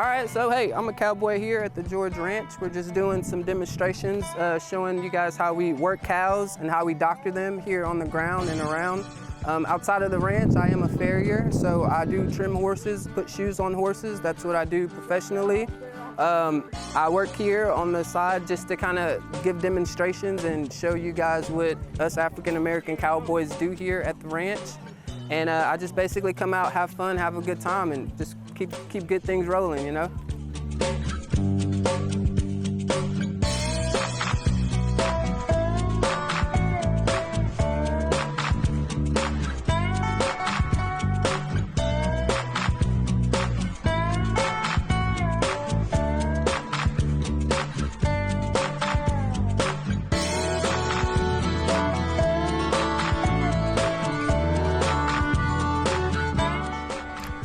All right, so hey, I'm a cowboy here at the George Ranch. We're just doing some demonstrations, showing you guys how we work cows and how we doctor them here on the ground and around. Outside of the ranch, I am a farrier, so I do trim horses, put shoes on horses. That's what I do professionally. I work here on the side just to kind of give demonstrations and show you guys what us African-American cowboys do here at the ranch. And I just basically come out, have fun, have a good time, and just keep good things rolling, you know?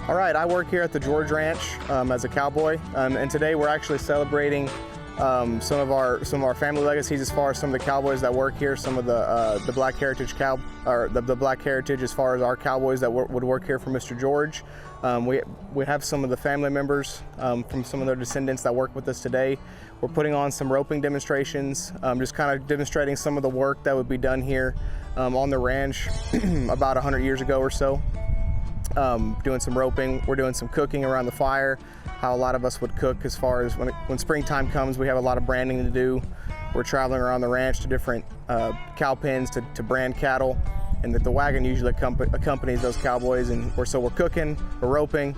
All right, I work here at the George Ranch as a cowboy, and today we're actually celebrating some of our family legacies as far as some of the cowboys that work here, some of the Black Heritage the Black Heritage as far as our cowboys that would work here for Mr. George. We have some of the family members from some of their descendants that work with us today. We're putting on some roping demonstrations, just kind of demonstrating some of the work that would be done here on the ranch about 100 years ago or so. Doing some roping, we're doing some cooking around the fire, how a lot of us would cook as far as when springtime comes. We have a lot of branding to do. We're traveling around the ranch to different cow pens to brand cattle, and that the wagon usually accompanies those cowboys. And so we're cooking, we're roping,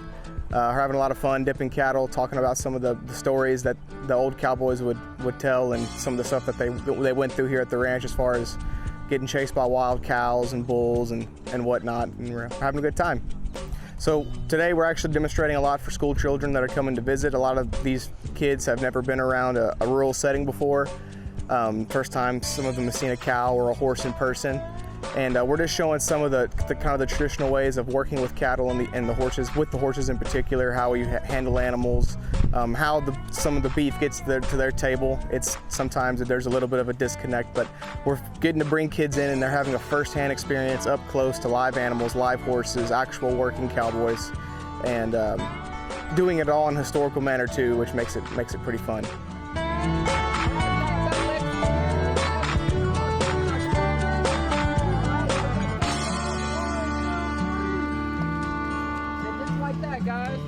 we're having a lot of fun dipping cattle, talking about some of the stories that the old cowboys would tell, and some of the stuff that they went through here at the ranch as far as getting chased by wild cows and bulls and whatnot, and we're having a good time. So today we're actually demonstrating a lot for school children that are coming to visit. A lot of these kids have never been around a rural setting before. First time some of them have seen a cow or a horse in person. And we're just showing some of the kind of the traditional ways of working with cattle and the horses, with the horses in particular, how you handle animals, how some of the beef gets to their table. It's sometimes there's a little bit of a disconnect, but we're getting to bring kids in and they're having a first-hand experience up close to live animals, live horses, actual working cowboys, and doing it all in a historical manner too, which makes it pretty fun. Like that, guys.